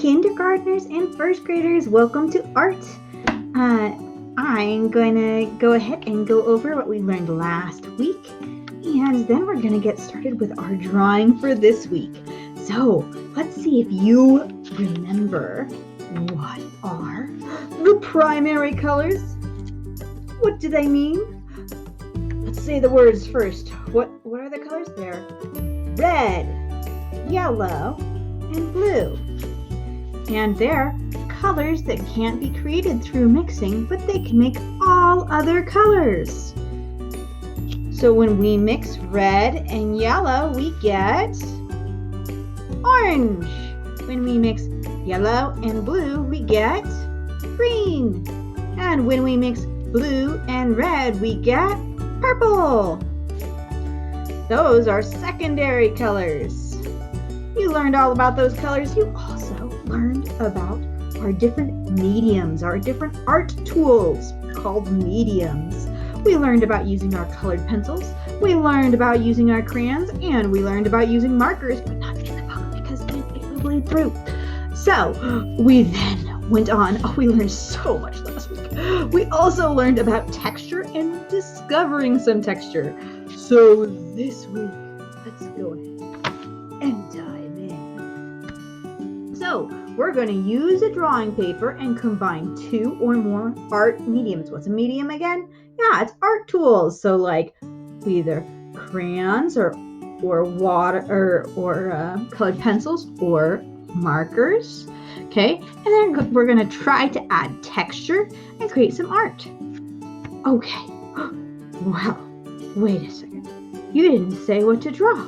kindergartners and first graders, welcome to art. I'm going to go ahead and go over what we learned last week, and then we're going to get started with our drawing for this week. So let's see if you remember what are the primary colors. What do they mean? Let's say the words first. What are the colors there? Red, yellow, and blue. And they're colors that can't be created through mixing, but they can make all other colors. So when we mix red and yellow, we get orange. When we mix yellow and blue, we get green. And when we mix blue and red, we get purple. Those are secondary colors. You learned all about those colors. You also learned about our different mediums, our different art tools called mediums. We learned about using our colored pencils. We learned about using our crayons, and we learned about using markers, but not in the book because it will bleed through. So we then went on. We learned so much last week. We also learned about texture and discovering some texture. So this week, let's go ahead and dive in. So we're going to use a drawing paper and combine two or more art mediums. What's a medium again? Yeah, it's art tools. So like either crayons or water or colored pencils or markers. Okay, and then we're going to try to add texture and create some art. Okay. Wow. Wait a second. You didn't say what to draw.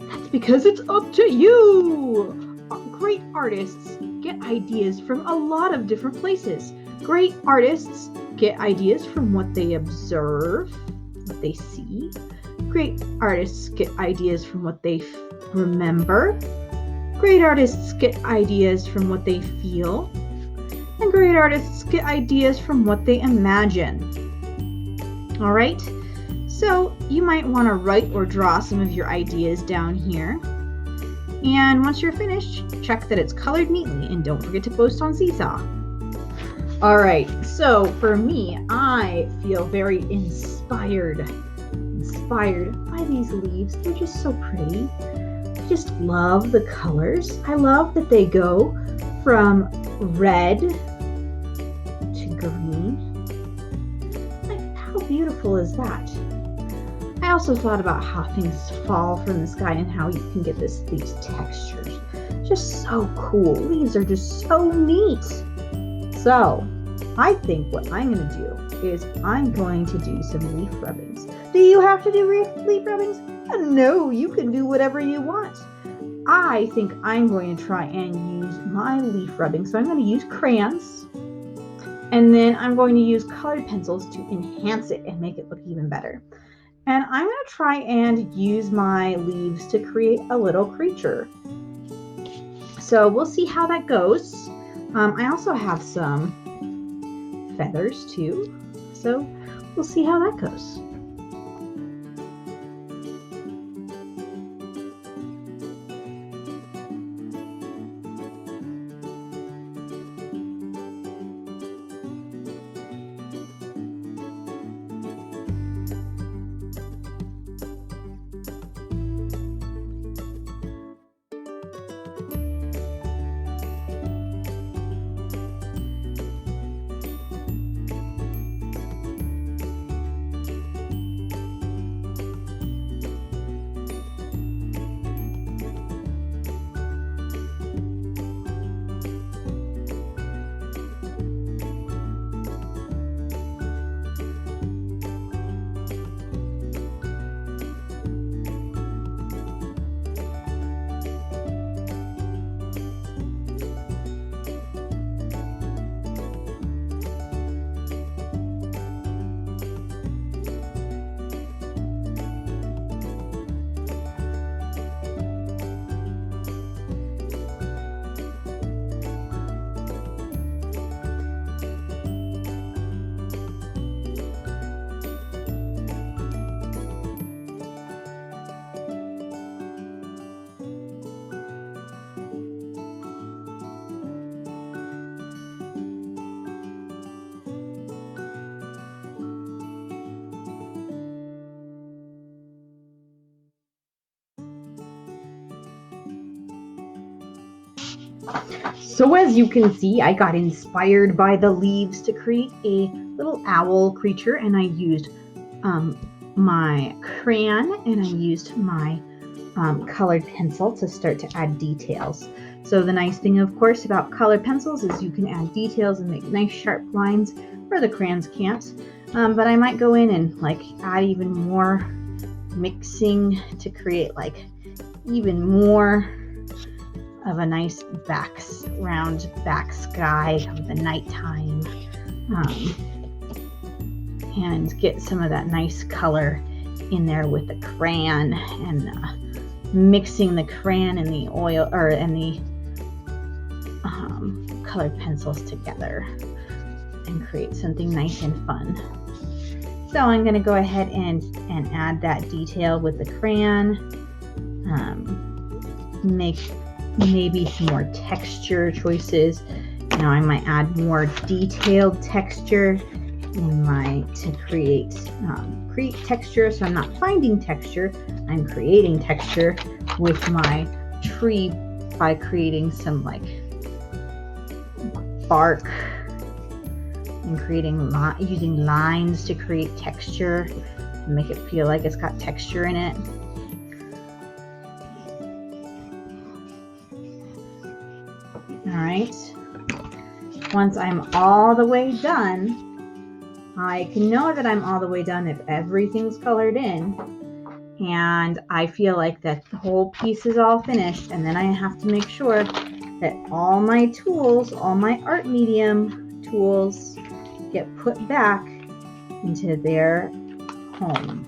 That's because it's up to you. Great artists get ideas from a lot of different places. Great artists get ideas from what they observe, what they see. Great artists get ideas from what they remember. Great artists get ideas from what they feel. And great artists get ideas from what they imagine. All right? So you might want to write or draw some of your ideas down here. And once you're finished, check that it's colored neatly and don't forget to post on Seesaw. All right, so for me, I feel very inspired by these leaves. They're just so pretty. I just love the colors. I love that they go from red to green. Like, how beautiful is that? I also thought about how things fall from the sky and how you can get these textures. Just so cool. Leaves are just so neat. So I think what I'm going to do is I'm going to do some leaf rubbings. Do you have to do leaf rubbings? No, you can do whatever you want. I think I'm going to try and use my leaf rubbing. So I'm going to use crayons. And then I'm going to use colored pencils to enhance it and make it look even better. And I'm going to try and use my leaves to create a little creature. So we'll see how that goes. I also have some feathers too. So we'll see how that goes. So as you can see, I got inspired by the leaves to create a little owl creature, and I used my crayon and I used my colored pencil to start to add details. So the nice thing, of course, about colored pencils is you can add details and make nice sharp lines where the crayons can't. But I might go in and like add even more mixing to create like even more of a nice round back sky of the nighttime, and get some of that nice color in there with the crayon, and mixing the crayon and the oil and the colored pencils together and create something nice and fun. So I'm going to go ahead and add that detail with the crayon, make maybe some more texture choices. I might add more detailed texture to create texture. So I'm not finding texture, I'm creating texture with my tree by creating some like bark and using lines to create texture and make it feel like it's got texture in it. All right, once I'm all the way done, I can know that I'm all the way done if everything's colored in and I feel like that the whole piece is all finished, and then I have to make sure that all my tools, all my art medium tools, get put back into their home.